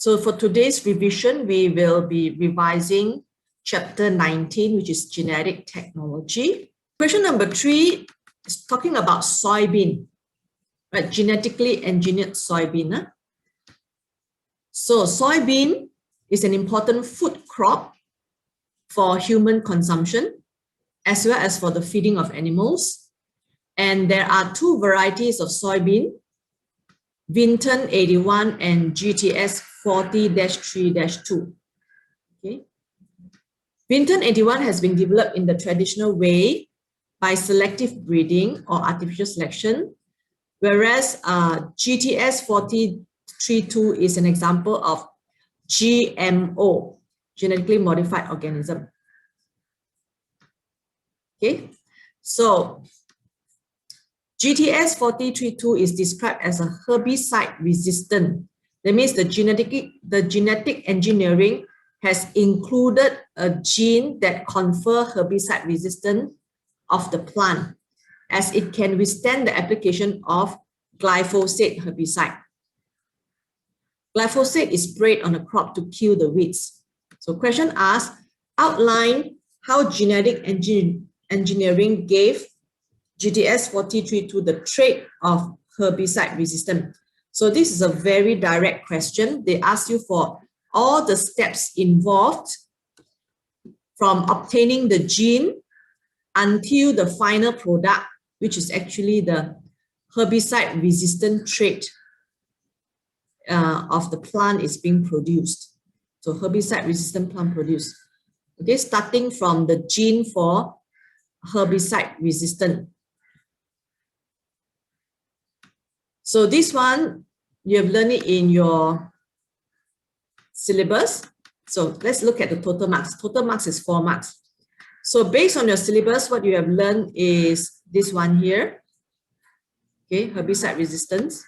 So for today's revision, we will be revising chapter 19, which is genetic technology. Question number 3 is talking about soybean, right? Genetically engineered soybean. Huh? So soybean is an important food crop for human consumption, as well as for the feeding of animals. And there are 2 varieties of soybean, Vinton 81 and GTS 40-3-2. Okay. Vinton 81 has been developed in the traditional way by selective breeding or artificial selection, whereas GTS 40-3-2 is an example of GMO, genetically modified organism. Okay, so GTS 40-3-2 is described as a herbicide resistant. That means the genetic engineering has included a gene that confer herbicide resistance of the plant, as it can withstand the application of glyphosate herbicide. Glyphosate is sprayed on a crop to kill the weeds. So question asks, outline how genetic engineering gave GTS 40-3-2 the trait of herbicide resistance. So this is a very direct question. They ask you for all the steps involved from obtaining the gene until the final product, which is actually the herbicide resistant trait of the plant is being produced. So herbicide resistant plant produced. Okay, starting from the gene for herbicide resistant. So this one, you have learned it in your syllabus. So let's look at the total marks. Total marks is 4 marks. So based on your syllabus, what you have learned is this one here. Okay, herbicide resistance.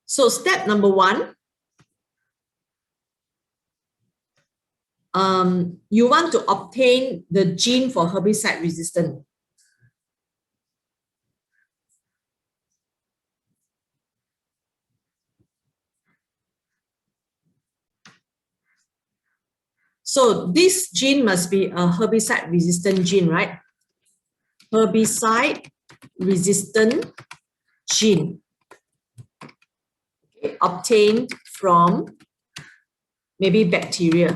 So step number 1, you want to obtain the gene for herbicide resistance. So this gene must be a herbicide resistant gene, right? Herbicide resistant gene. Okay, obtained from maybe bacteria.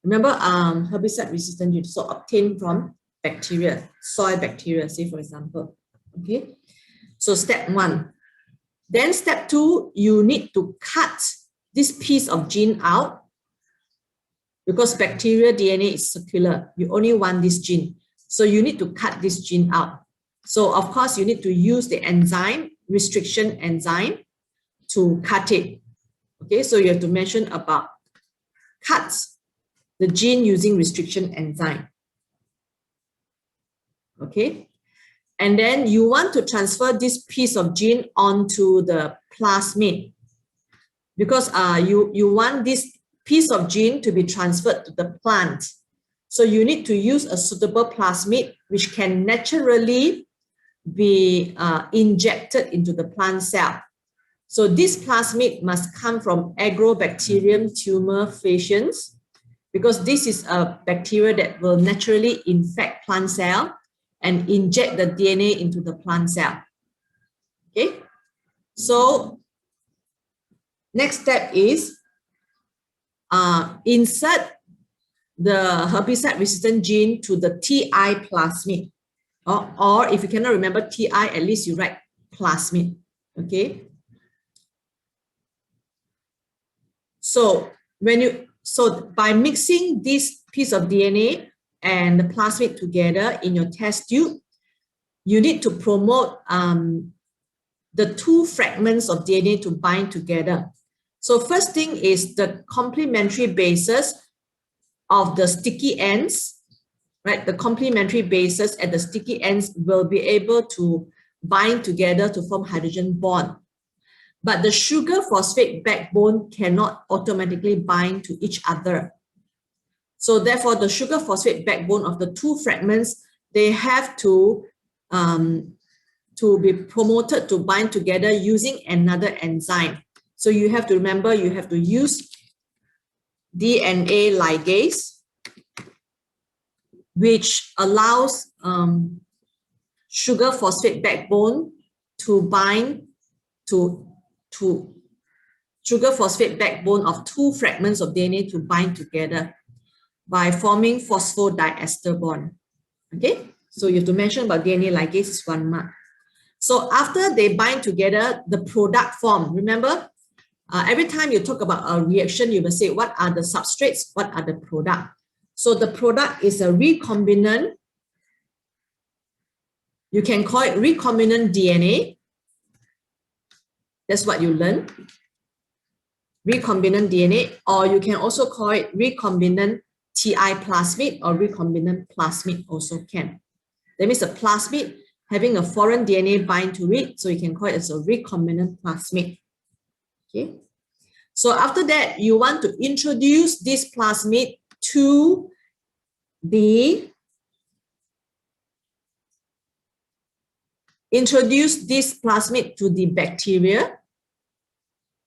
Remember, herbicide resistant gene, so obtained from bacteria, soy bacteria, say for example. Okay, so step 1. Then step 2, you need to cut this piece of gene out, because bacteria DNA is circular. You only want this gene. So you need to cut this gene out. So of course, you need to use the enzyme, restriction enzyme, to cut it. Okay, so you have to mention about cut the gene using restriction enzyme. Okay, and then you want to transfer this piece of gene onto the plasmid, because you want this piece of gene to be transferred to the plant. So you need to use a suitable plasmid which can naturally be injected into the plant cell. So this plasmid must come from Agrobacterium tumor faciens, because this is a bacteria that will naturally infect plant cell and inject the DNA into the plant cell. Okay, so next step is insert the herbicide resistant gene to the TI plasmid, or if you cannot remember TI, at least you write plasmid. Okay, so by mixing this piece of DNA and the plasmid together in your test tube, you need to promote the 2 fragments of DNA to bind together. So first thing is the complementary bases of the sticky ends, right? The complementary bases at the sticky ends will be able to bind together to form hydrogen bond. But the sugar phosphate backbone cannot automatically bind to each other. So therefore, the sugar phosphate backbone of the 2 fragments, they have to be promoted to bind together using another enzyme. So you have to remember, you have to use DNA ligase, which allows sugar phosphate backbone to bind to sugar phosphate backbone of two fragments of DNA to bind together by forming phosphodiester bond. Okay, so you have to mention about DNA ligase is 1 mark. So after they bind together, the product form, remember, every time you talk about a reaction, you must say what are the substrates, what are the product. So the product is a recombinant. You can call it recombinant DNA. That's what you learn. Recombinant DNA, or you can also call it recombinant TI plasmid or recombinant plasmid also can. That means a plasmid having a foreign DNA bind to it, so you can call it as a recombinant plasmid. Okay. So after that, you want to introduce this plasmid to the bacteria,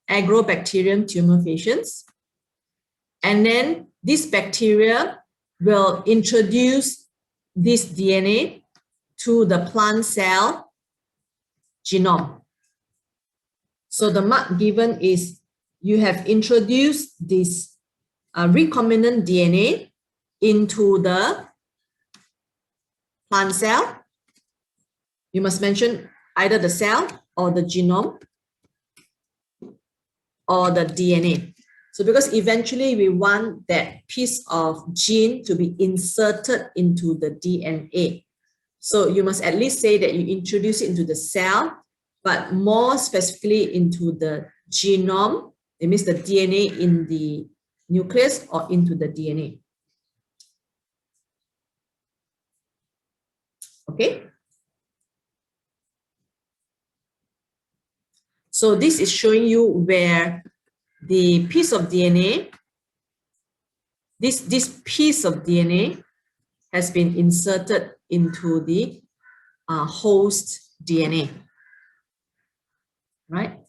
Agrobacterium tumefaciens, and then this bacteria will introduce this DNA to the plant cell genome. So the mark given is you have introduced this recombinant DNA into the plant cell. You must mention either the cell or the genome or the DNA. So because eventually we want that piece of gene to be inserted into the DNA. So you must at least say that you introduce it into the cell, but more specifically into the genome. It means the DNA in the nucleus or into the DNA. Okay. So this is showing you where the piece of DNA, this piece of DNA has been inserted into the host DNA, right?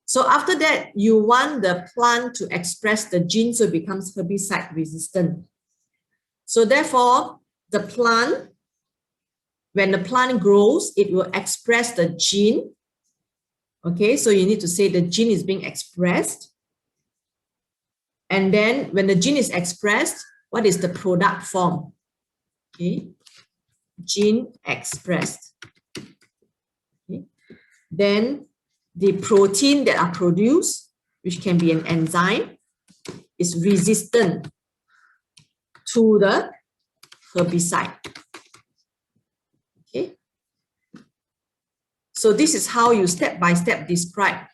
So after that, you want the plant to express the gene so it becomes herbicide resistant. So therefore, the plant, when the plant grows, it will express the gene. Okay, so you need to say the gene is being expressed. And then when the gene is expressed, what is the product form? Okay, gene expressed. Okay. Then the protein that are produced, which can be an enzyme, is resistant to the herbicide. Okay. So this is how you step by step describe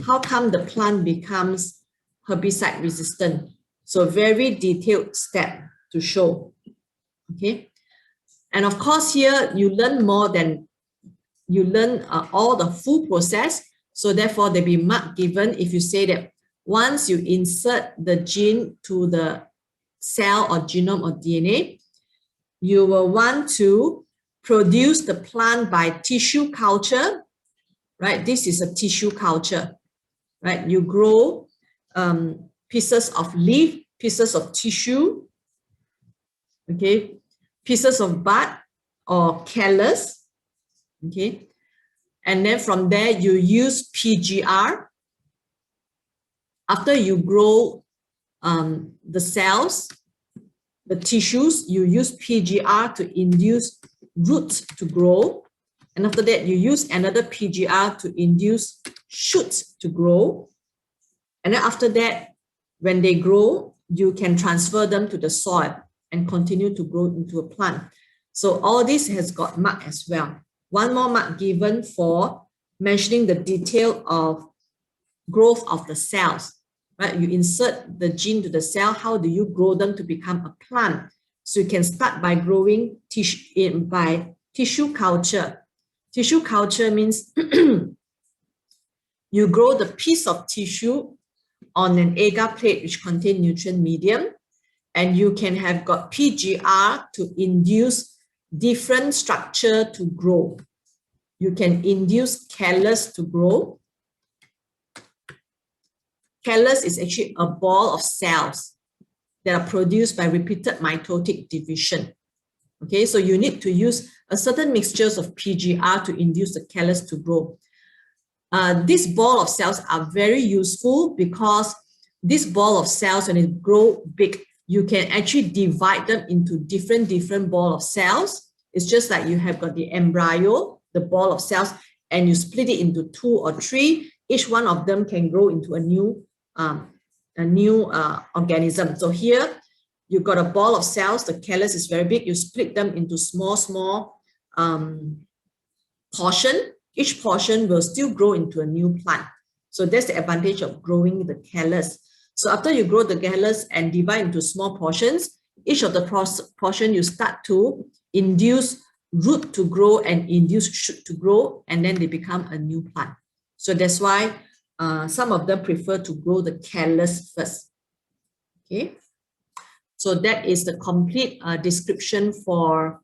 how come the plant becomes herbicide resistant. So very detailed step to show. Okay. And of course here you learn more than you learn all the full process. So therefore there'll be mark given if you say that once you insert the gene to the cell or genome or DNA, you will want to produce the plant by tissue culture, right? This is a tissue culture, right? You grow pieces of leaf, pieces of tissue, okay, pieces of bud or callus, okay, and then from there you use PGR. After you grow the cells, the tissues, you use PGR to induce roots to grow. And after that, you use another PGR to induce shoots to grow. And then after that, when they grow, you can transfer them to the soil and continue to grow into a plant. So all this has got mark as well. One more mark given for mentioning the detail of growth of the cells. Right? You insert the gene to the cell. How do you grow them to become a plant? So you can start by growing tissue by tissue culture. Tissue culture means you grow the piece of tissue on an agar plate which contains nutrient medium, and you can have got PGR to induce different structure to grow. You can induce callus to grow. callus is actually a ball of cells that are produced by repeated mitotic division. Okay, so you need to use a certain mixtures of PGR to induce the callus to grow. This ball of cells are very useful because this ball of cells, when it grow big, you can actually divide them into different ball of cells. It's just like you have got the embryo, the ball of cells, and you split it into 2 or 3. Each one of them can grow into a new organism. So here you've got a ball of cells. The callus is very big. You split them into small portion. Each portion will still grow into a new plant. So that's the advantage of growing the callus. So after you grow the callus and divide into small portions, each of the portion you start to induce root to grow and induce shoot to grow, and then they become a new plant. So that's why some of them prefer to grow the callus first. Okay, so that is the complete description for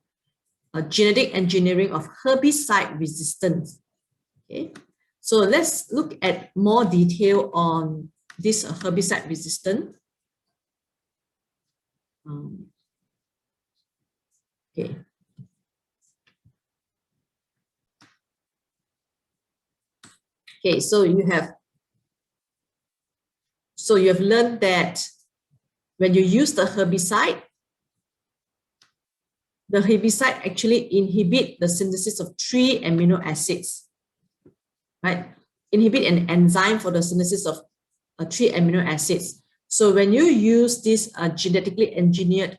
genetic engineering of herbicide resistance. Okay, so let's look at more detail on this herbicide resistance. Okay. Okay, so you have learned that when you use the herbicide actually inhibit the synthesis of 3 amino acids, right? Inhibit an enzyme for the synthesis of 3 amino acids. So when you use this genetically engineered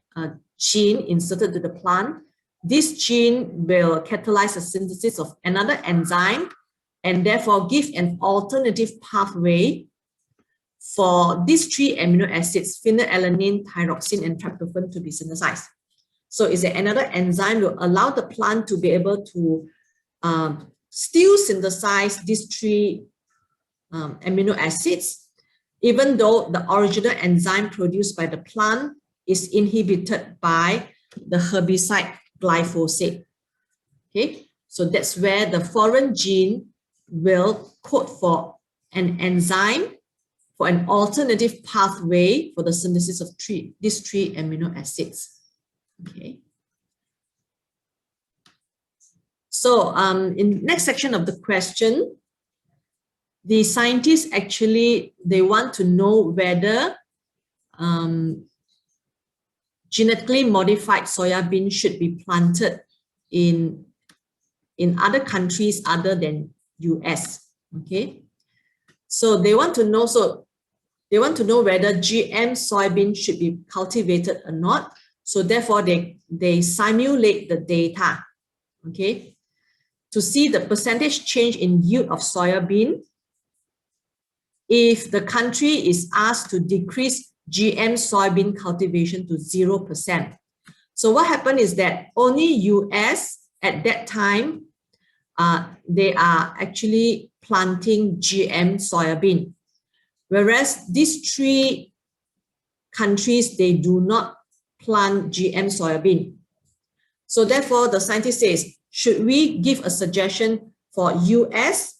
gene inserted to the plant, this gene will catalyze the synthesis of another enzyme and therefore give an alternative pathway for these 3 amino acids, phenylalanine, thyroxine, and tryptophan to be synthesized. So is there another enzyme will allow the plant to be able to still synthesize these 3 amino acids, even though the original enzyme produced by the plant is inhibited by the herbicide glyphosate. Okay, so that's where the foreign gene will code for an enzyme for an alternative pathway for the synthesis of these 3 amino acids. Okay. So in next section of the question, the scientists actually, they want to know whether genetically modified soybean should be planted in other countries other than US. Okay, so they want to know whether GM soybean should be cultivated or not. So therefore they simulate the data, okay, to see the percentage change in yield of soybean if the country is asked to decrease GM soybean cultivation to 0%. So what happened is that only US at that time, they are actually planting GM soybean, whereas these 3 countries, they do not plant GM soybean. So therefore, the scientist says, should we give a suggestion for US?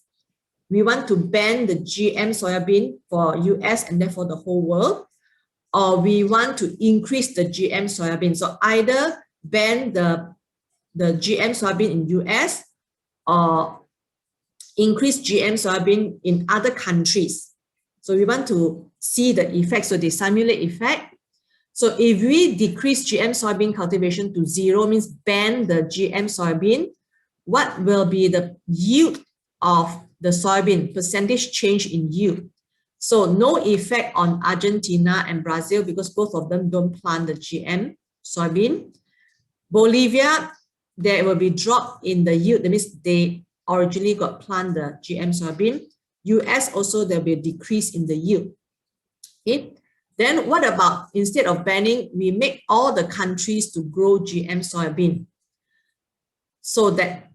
We want to ban the GM soybean for US and therefore the whole world, or we want to increase the GM soybean. So either ban the GM soybean in US or increase GM soybean in other countries. So we want to see the effect. So they simulate effect. So if we decrease GM soybean cultivation to 0, means ban the GM soybean, what will be the yield of the soybean, percentage change in yield? So no effect on Argentina and Brazil because both of them don't plant the GM soybean. Bolivia, there will be drop in the yield. That means they originally got plant the GM soybean. US also, there will be a decrease in the yield. Okay. Then what about, instead of banning, we make all the countries to grow GM soybean so that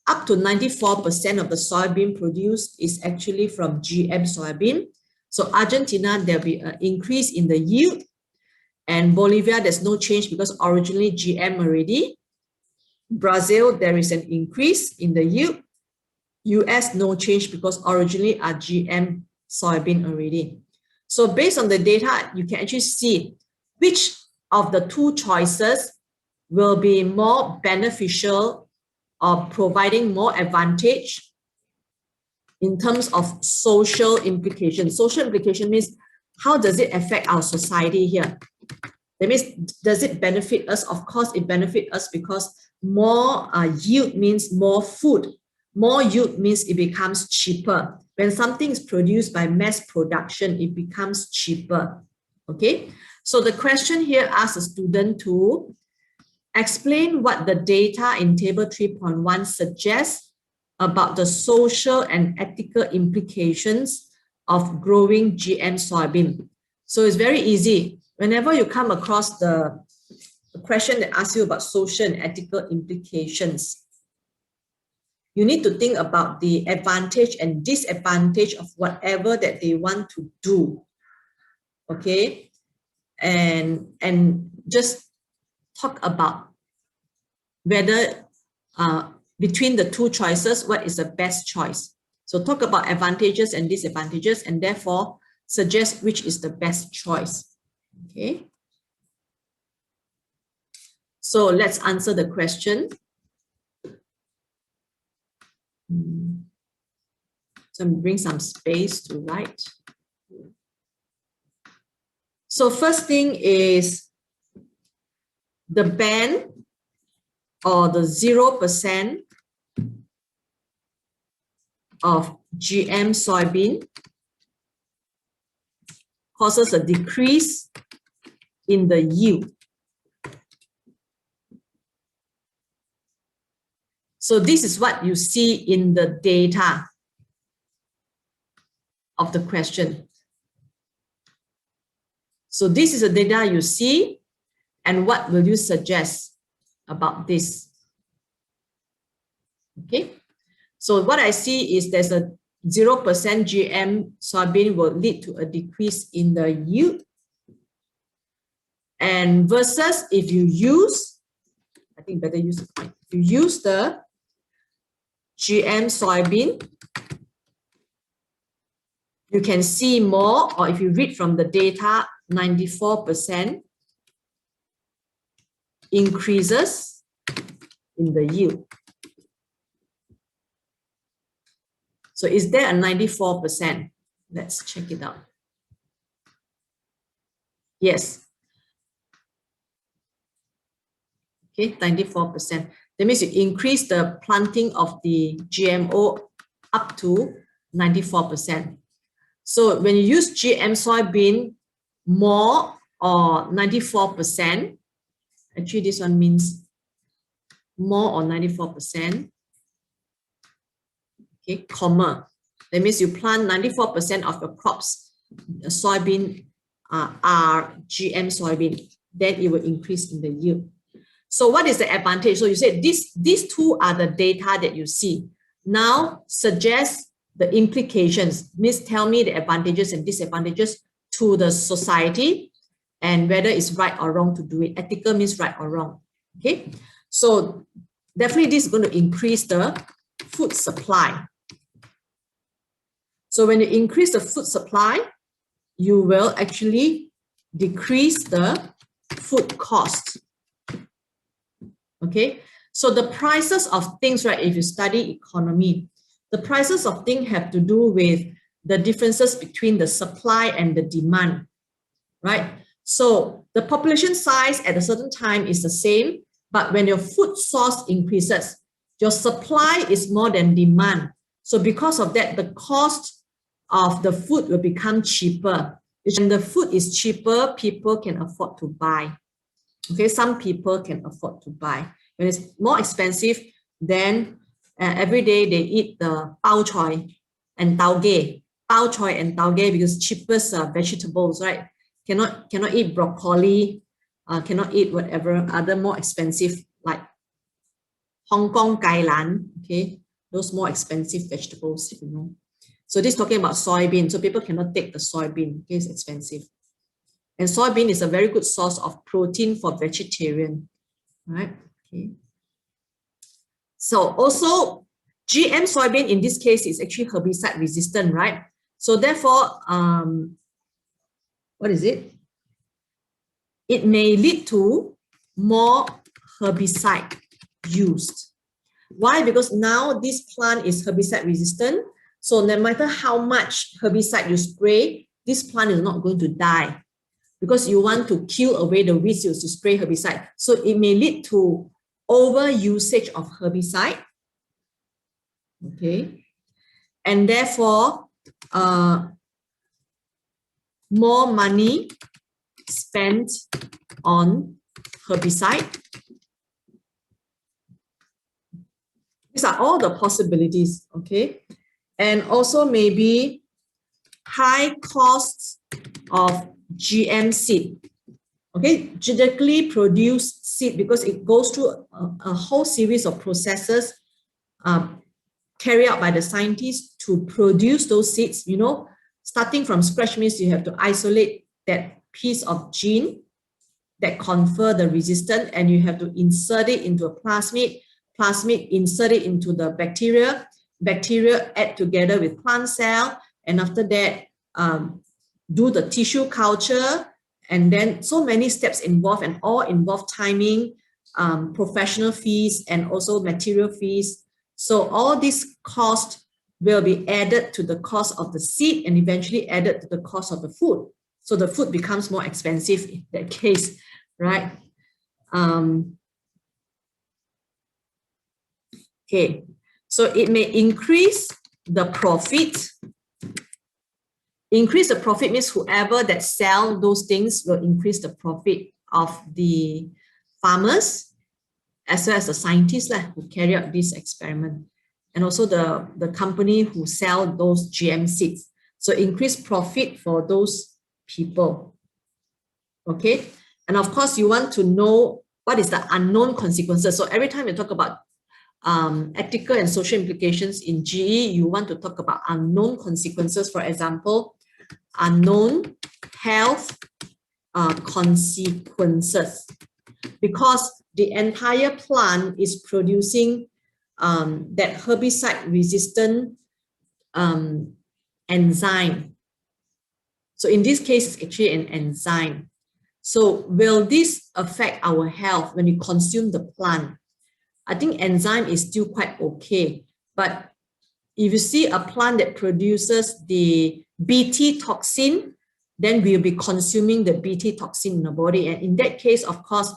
up to 94% of the soybean produced is actually from GM soybean. So Argentina, there'll be an increase in the yield, and Bolivia, there's no change because originally GM already. Brazil, there is an increase in the yield. US, no change because originally are GM soybean already. So based on the data, you can actually see which of the two choices will be more beneficial or providing more advantage in terms of social implication. Social implication means how does it affect our society here? That means, does it benefit us? Of course, it benefits us because more yield means more food. More yield means it becomes cheaper. When something is produced by mass production, it becomes cheaper. Okay, so the question here asks a student to explain what the data in table 3.1 suggests about the social and ethical implications of growing GM soybean. So it's very easy. Whenever you come across the question that asks you about social and ethical implications, you need to think about the advantage and disadvantage of whatever that they want to do. Okay, and just talk about whether between the two choices, what is the best choice. So talk about advantages and disadvantages, and therefore suggest which is the best choice. Okay, so let's answer the question. So bring some space to write. So first thing is the ban or the 0% of GM soybean causes a decrease in the yield. So this is what you see in the data of the question. So this is the data you see, and what will you suggest about this? Okay, so what I see is there's a 0% GM soybean will lead to a decrease in the yield. And versus if you use, I think better use the point. If you use the GM soybean, you can see more, or if you read from the data, 94% increases in the yield. So is there a 94%? Let's check it out. Yes. Okay, 94%. That means you increase the planting of the GMO up to 94%. So when you use GM soybean more or 94%, actually this one means more or 94%. Okay, comma. That means you plant 94% of your crops, soybean are GM soybean, then it will increase in the yield. So what is the advantage? So you said these two are the data that you see. Now suggest the implications, means tell me the advantages and disadvantages to the society and whether it's right or wrong to do it. Ethical means right or wrong. Okay, so definitely this is going to increase the food supply. So when you increase the food supply, you will actually decrease the food cost. Okay, so the prices of things, right, if you study economy, the prices of things have to do with the differences between the supply and the demand, right? So the population size at a certain time is the same, but when your food source increases, your supply is more than demand. So because of that, the cost of the food will become cheaper. When the food is cheaper, people can afford to buy. Okay, some people can afford to buy. When it's more expensive, then every day they eat the bao choy and tauge. Bao choy and tauge because cheapest vegetables, right? Cannot eat broccoli, cannot eat whatever other more expensive like Hong Kong kailan. Okay, those more expensive vegetables, you know. So this is talking about soybean. So people cannot take the soybean. Okay, it's expensive. And soybean is a very good source of protein for vegetarian, right? Okay. So also GM soybean in this case is actually herbicide resistant, right? So therefore, what is it? It may lead to more herbicide used. Why? Because now this plant is herbicide resistant. So no matter how much herbicide you spray, this plant is not going to die because you want to kill away the weeds to spray herbicide. So it may lead to over usage of herbicide. Okay. And therefore, more money spent on herbicide. These are all the possibilities, okay? And also maybe high costs of GM seed, okay? Genetically produced seed, because it goes through a whole series of processes carried out by the scientists to produce those seeds. You know, starting from scratch means you have to isolate that piece of gene that confer the resistance, and you have to insert it into a plasmid, insert it into the bacteria, add together with plant cell, and after that do the tissue culture, and then so many steps involved, and all involve timing, professional fees, and also material fees. So all these costs will be added to the cost of the seed and eventually added to the cost of the food. So the food becomes more expensive in that case, right? Okay, so it may increase the profit. Increase the profit means whoever that sell those things will increase the profit of the farmers, as well as the scientists who carry out this experiment, and also the company who sell those GM seeds. So increase profit for those people. Okay, and of course you want to know what is the unknown consequences. So every time you talk about ethical and social implications in GE, you want to talk about unknown consequences. For example, unknown health consequences, because the entire plant is producing that herbicide resistant enzyme. So in this case, it's actually an enzyme. So will this affect our health when you consume the plant? I think enzyme is still quite okay, but if you see a plant that produces the Bt toxin, then we'll be consuming the Bt toxin in the body. And in that case, of course,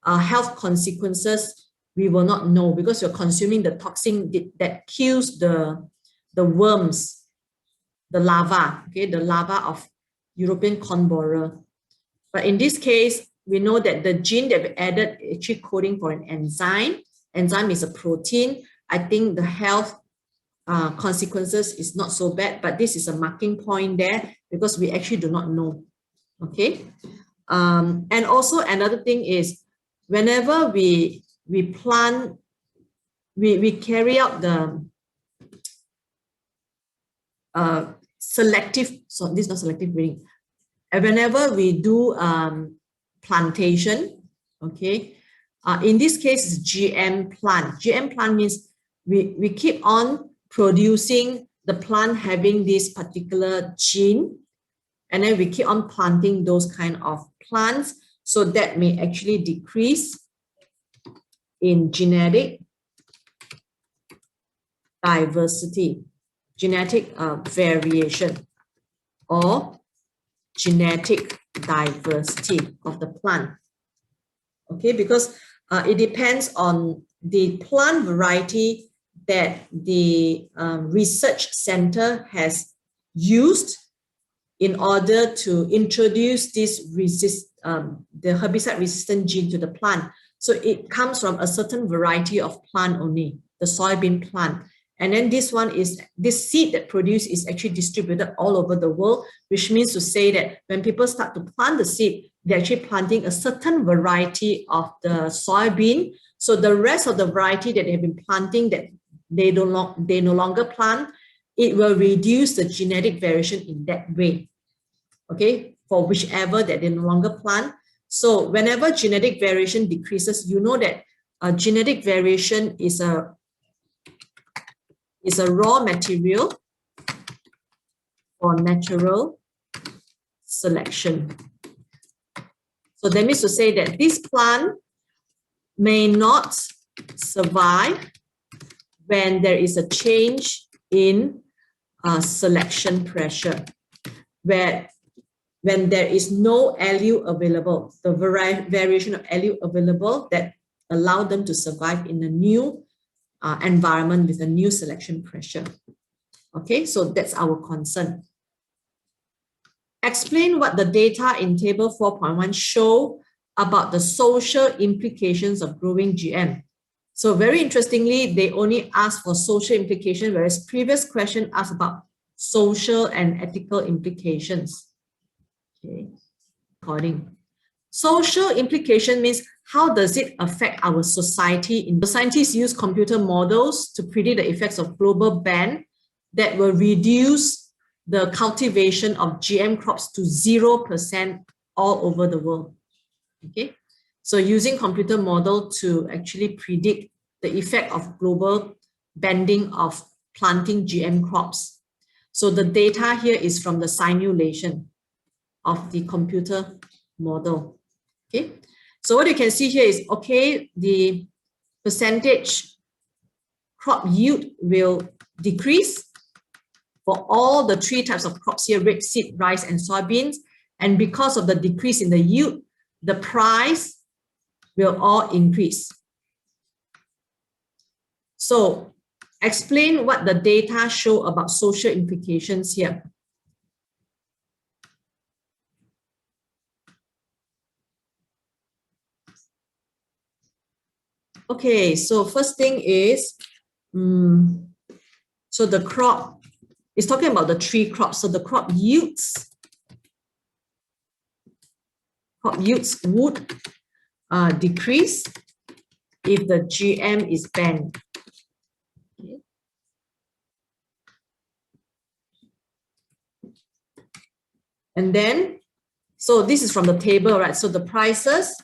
health consequences, we will not know, because you're consuming the toxin that kills the worms, the larva, okay, the larva of European corn borer. But in this case, we know that the gene that we added is actually coding for an enzyme. Enzyme is a protein. I think the health consequences is not so bad, but this is a marking point there because we actually do not know. Okay. And also another thing is, whenever we plant, we carry out the selective, so this is not selective breeding. And whenever we do plantation, okay, in this case it's GM plant. GM plant means we keep on producing the plant having this particular gene, and then we keep on planting those kind of plants. So that may actually decrease in genetic diversity, genetic variation, or genetic diversity of the plant. Okay, because it depends on the plant variety that the research center has used in order to introduce this the herbicide resistant gene to the plant. So it comes from a certain variety of plant only, the soybean plant. And then this one is, this seed that produced is actually distributed all over the world, which means to say that when people start to plant the seed, they're actually planting a certain variety of the soybean. So the rest of the variety that they've been planting that they no longer plant, it will reduce the genetic variation in that way. Okay, for whichever that they no longer plant. So whenever genetic variation decreases, you know that genetic variation is a raw material for natural selection. So that means to say that this plant may not survive when there is a change in selection pressure, where when there is no allele available, the variation of allele available that allow them to survive in a new environment with a new selection pressure. Okay, so that's our concern. Explain what the data in table 4.1 show about the social implications of growing GM. So very interestingly, they only ask for social implication, whereas previous question asked about social and ethical implications. Okay, according. Social implication means how does it affect our society? The scientists use computer models to predict the effects of global ban that will reduce the cultivation of GM crops to 0% all over the world. Okay, so using computer model to actually predict the effect of global banning of planting GM crops. So the data here is from the simulation of the computer model. Okay, so what you can see here is, okay, the percentage crop yield will decrease for all the three types of crops here, rapeseed, rice, and soybeans. And because of the decrease in the yield, the price will all increase. So explain what the data show about social implications here. Okay, so first thing is, so the crop is talking about the three crops. So the crop yields would decrease if the GM is banned. Okay. And then, so this is from the table, right? So the prices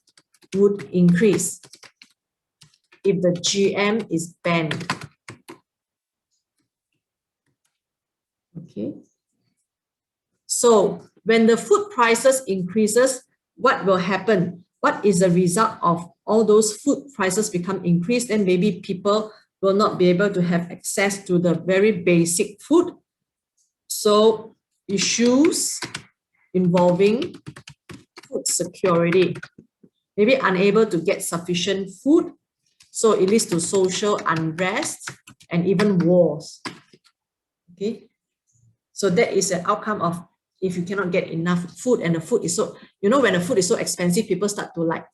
would increase if the GM is banned. Okay. So when the food prices increases, what will happen? What is the result of all those food prices become increased? Then maybe people will not be able to have access to the very basic food. So issues involving food security, maybe unable to get sufficient food. So it leads to social unrest and even wars. Okay. So that is an outcome of if you cannot get enough food, and the food is so, you know, when the food is so expensive, people start to like,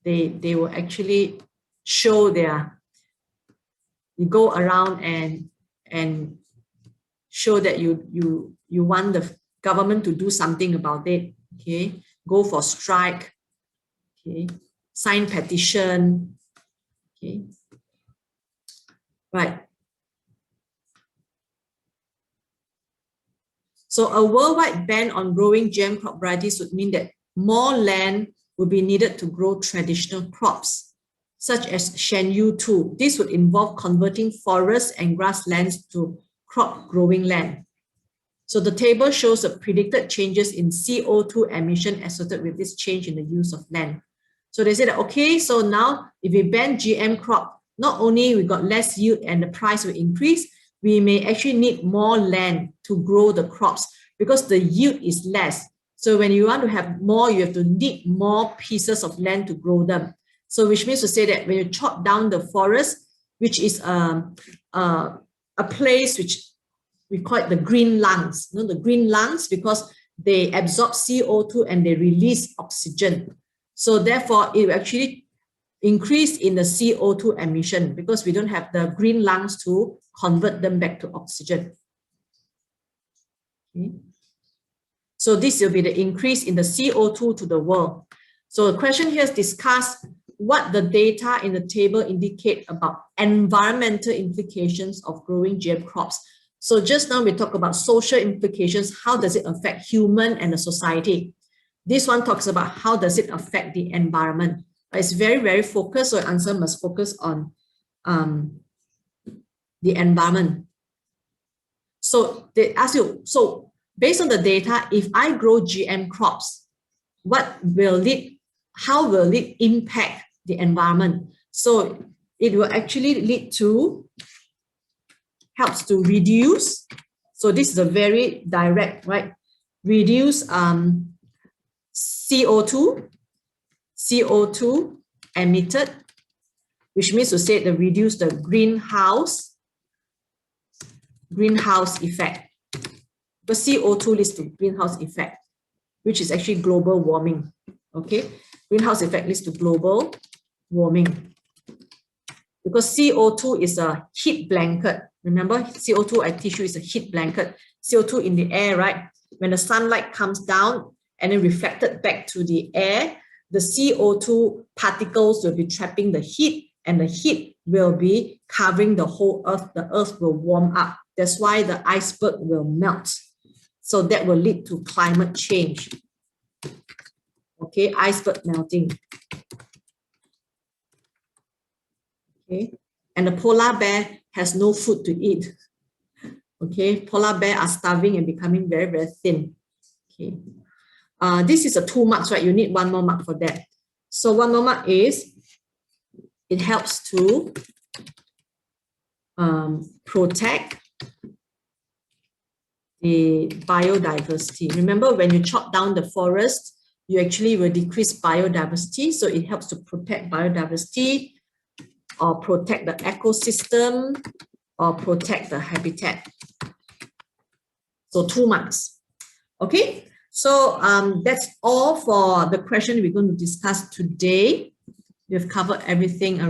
they will actually show their, you go around and show that you want the government to do something about it. Okay, go for strike. Okay, sign petition. Okay, right. So a worldwide ban on growing GM crop varieties would mean that more land would be needed to grow traditional crops, such as Shenyu 2. This would involve converting forests and grasslands to crop growing land. So the table shows the predicted changes in CO2 emission associated with this change in the use of land. So they say that, okay, so now if we ban GM crop, not only we got less yield and the price will increase, we may actually need more land to grow the crops because the yield is less. So when you want to have more, you have to need more pieces of land to grow them. So which means to say that when you chop down the forest, which is a place which we call it the green lungs, you know, the green lungs, because they absorb CO2 and they release oxygen. So therefore, it will actually increase in the CO2 emission because we don't have the green lungs to convert them back to oxygen. Okay. So this will be the increase in the CO2 to the world. So the question here is discuss what the data in the table indicate about environmental implications of growing GM crops. So just now we talked about social implications. How does it affect human and the society? This one talks about how does it affect the environment. It's very, very focused, so answer must focus on the environment. So they ask you, so based on the data, if I grow GM crops, how will it impact the environment? So it will actually helps to reduce. So this is a very direct, right? Reduce CO2 emitted, which means to say that reduce the greenhouse effect. The CO2 leads to greenhouse effect, which is actually global warming. Okay, greenhouse effect leads to global warming because CO2 is a heat blanket. Remember, CO2 I teach you is a heat blanket. CO2 in the air, right? When the sunlight comes down and then reflected back to the air, the CO2 particles will be trapping the heat, and the heat will be covering the whole earth. The earth will warm up. That's why the iceberg will melt. So that will lead to climate change. Okay, iceberg melting. Okay, and the polar bear has no food to eat. Okay, polar bear are starving and becoming very, very thin. Okay, this is a 2 marks, right? You need 1 more mark for that. So 1 more mark is it helps to protect the biodiversity. Remember, when you chop down the forest, you actually will decrease biodiversity. So it helps to protect biodiversity, or protect the ecosystem, or protect the habitat. So 2 marks. Okay, so that's all for the question we're going to discuss today. We've covered everything